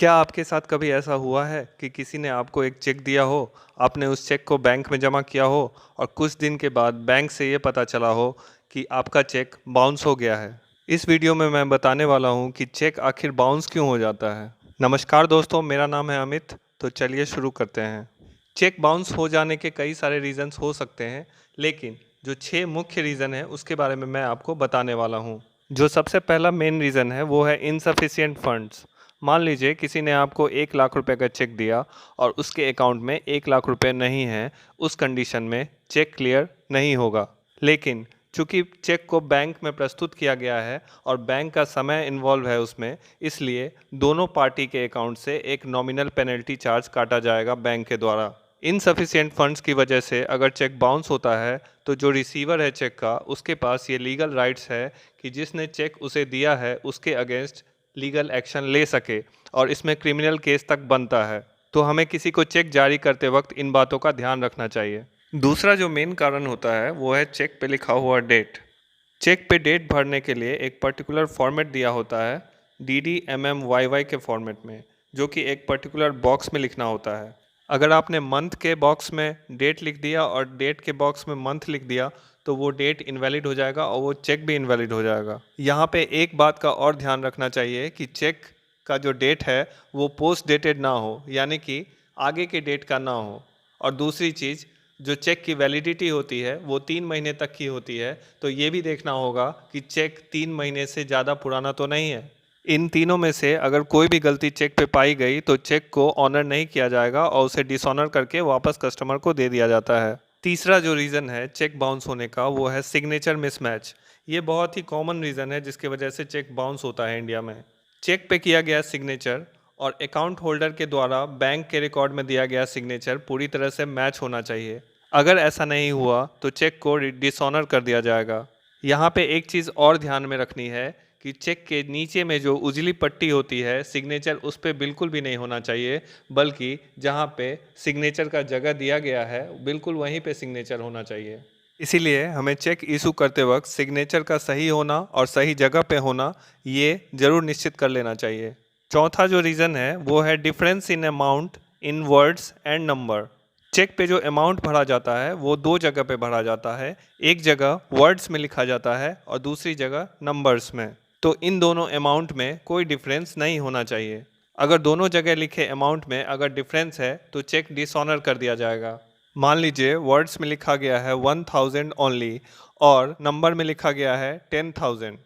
क्या आपके साथ कभी ऐसा हुआ है कि किसी ने आपको एक चेक दिया हो, आपने उस चेक को बैंक में जमा किया हो और कुछ दिन के बाद बैंक से ये पता चला हो कि आपका चेक बाउंस हो गया है? इस वीडियो में मैं बताने वाला हूँ कि चेक आखिर बाउंस क्यों हो जाता है। नमस्कार दोस्तों, मेरा नाम है अमित। तो चलिए शुरू करते हैं। चेक बाउंस हो जाने के कई सारे रीजंस हो सकते हैं, लेकिन जो 6 मुख्य रीज़न है उसके बारे में मैं आपको बताने वाला हूँ। जो सबसे पहला मेन रीज़न है वो है इनसफिशिएंट फंड्स। मान लीजिए किसी ने आपको 1 लाख रुपए का चेक दिया और उसके अकाउंट में 1 लाख रुपए नहीं है। उस कंडीशन में चेक क्लियर नहीं होगा। लेकिन चूंकि चेक को बैंक में प्रस्तुत किया गया है और बैंक का समय इन्वॉल्व है उसमें, इसलिए दोनों पार्टी के अकाउंट से एक नॉमिनल पेनल्टी चार्ज काटा जाएगा बैंक के द्वारा। इनसफिशिएंट फंड्स की वजह से अगर चेक बाउंस होता है तो जो रिसीवर है चेक का, उसके पास ये लीगल राइट्स है कि जिसने चेक उसे दिया है उसके अगेंस्ट लीगल एक्शन ले सके और इसमें क्रिमिनल केस तक बनता है। तो हमें किसी को चेक जारी करते वक्त इन बातों का ध्यान रखना चाहिए। दूसरा जो मेन कारण होता है वो है चेक पे लिखा हुआ डेट। चेक पे डेट भरने के लिए एक पर्टिकुलर फॉर्मेट दिया होता है, DDMMYY के फॉर्मेट में, जो कि एक पर्टिकुलर बॉक्स में लिखना होता है। अगर आपने मंथ के बॉक्स में डेट लिख दिया और डेट के बॉक्स में मंथ लिख दिया तो वो डेट इनवैलिड हो जाएगा और वो चेक भी इनवैलिड हो जाएगा। यहाँ पे एक बात का और ध्यान रखना चाहिए कि चेक का जो डेट है वो पोस्ट डेटेड ना हो, यानी कि आगे के डेट का ना हो। और दूसरी चीज़, जो चेक की वैलिडिटी होती है वो 3 महीने तक की होती है, तो ये भी देखना होगा कि चेक 3 महीने से ज़्यादा पुराना तो नहीं है। इन तीनों में से अगर कोई भी गलती चेक पे पाई गई तो चेक को ऑनर नहीं किया जाएगा और उसे डिसऑनर करके वापस कस्टमर को दे दिया जाता है। तीसरा जो रीज़न है चेक बाउंस होने का वो है सिग्नेचर मिसमैच। ये बहुत ही कॉमन रीज़न है जिसकी वजह से चेक बाउंस होता है इंडिया में। चेक पे किया गया सिग्नेचर और अकाउंट होल्डर के द्वारा बैंक के रिकॉर्ड में दिया गया सिग्नेचर पूरी तरह से मैच होना चाहिए। अगर ऐसा नहीं हुआ तो चेक को डिसऑनर कर दिया जाएगा। यहाँ पे एक चीज़ और ध्यान में रखनी है कि चेक के नीचे में जो उजली पट्टी होती है, सिग्नेचर उस पर बिल्कुल भी नहीं होना चाहिए, बल्कि जहाँ पे सिग्नेचर का जगह दिया गया है बिल्कुल वहीं पे सिग्नेचर होना चाहिए। इसीलिए हमें चेक इशू करते वक्त सिग्नेचर का सही होना और सही जगह पे होना ये ज़रूर निश्चित कर लेना चाहिए। चौथा जो रीज़न है वो है difference in amount in words and number. Check पे जो अमाउंट भरा जाता है वो 2 जगह पे भरा जाता है। एक जगह वर्ड्स में लिखा जाता है और दूसरी जगह नंबर्स में। तो इन दोनों अमाउंट में कोई डिफरेंस नहीं होना चाहिए। अगर दोनों जगह लिखे अमाउंट में अगर डिफरेंस है तो चेक डिसऑनर कर दिया जाएगा। मान लीजिए वर्ड्स में लिखा गया है 1000 ओनली और नंबर में लिखा गया है 10,000,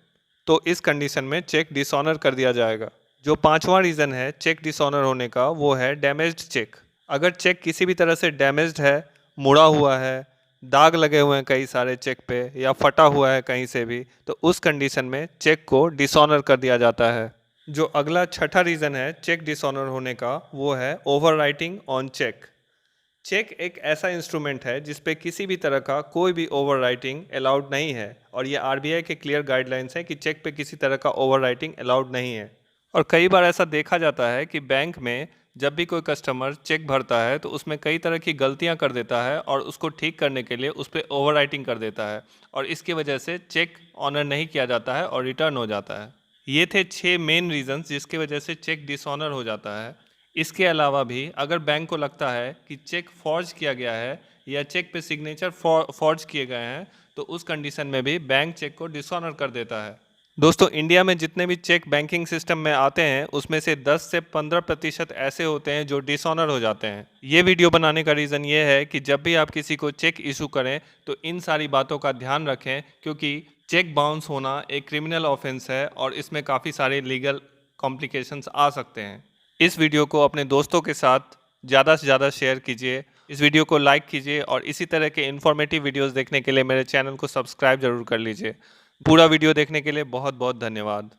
तो इस कंडीशन में चेक डिसऑनर कर दिया जाएगा। जो पांचवा रीज़न है चेक डिसऑनर होने का वो है डैमेज्ड चेक। अगर चेक किसी भी तरह से डैमेज्ड है, मुड़ा हुआ है, दाग लगे हुए हैं कई सारे चेक पे, या फटा हुआ है कहीं से भी, तो उस कंडीशन में चेक को डिसऑनर कर दिया जाता है। जो अगला छठा रीज़न है चेक डिसऑनर होने का वो है ओवरराइटिंग ऑन चेक। चेक एक ऐसा इंस्ट्रूमेंट है जिस पे किसी भी तरह का कोई भी ओवरराइटिंग अलाउड नहीं है और ये RBI के क्लियर गाइडलाइंस हैं कि चेक पे किसी तरह का ओवरराइटिंग अलाउड नहीं है। और कई बार ऐसा देखा जाता है कि बैंक में जब भी कोई कस्टमर चेक भरता है तो उसमें कई तरह की गलतियां कर देता है और उसको ठीक करने के लिए उस पर ओवरराइटिंग कर देता है और इसकी वजह से चेक ऑनर नहीं किया जाता है और रिटर्न हो जाता है। ये थे 6 मेन रीजंस जिसकी वजह से चेक डिसऑनर हो जाता है। इसके अलावा भी अगर बैंक को लगता है कि चेक फॉर्ज किया गया है या चेक पे सिग्नेचर फॉर्ज किए गए हैं तो उस कंडीशन में भी बैंक चेक को डिसऑनर कर देता है। दोस्तों, इंडिया में जितने भी चेक बैंकिंग सिस्टम में आते हैं उसमें से 10 से 15% ऐसे होते हैं जो डिसऑनर हो जाते हैं। ये वीडियो बनाने का रीज़न ये है कि जब भी आप किसी को चेक इशू करें तो इन सारी बातों का ध्यान रखें, क्योंकि चेक बाउंस होना एक क्रिमिनल ऑफेंस है और इसमें काफ़ी सारे लीगल कॉम्प्लिकेशंस आ सकते हैं। इस वीडियो को अपने दोस्तों के साथ ज़्यादा से ज़्यादा शेयर कीजिए, इस वीडियो को लाइक कीजिए और इसी तरह के इन्फॉर्मेटिव वीडियोस देखने के लिए मेरे चैनल को सब्सक्राइब जरूर कर लीजिए। पूरा वीडियो देखने के लिए बहुत बहुत धन्यवाद।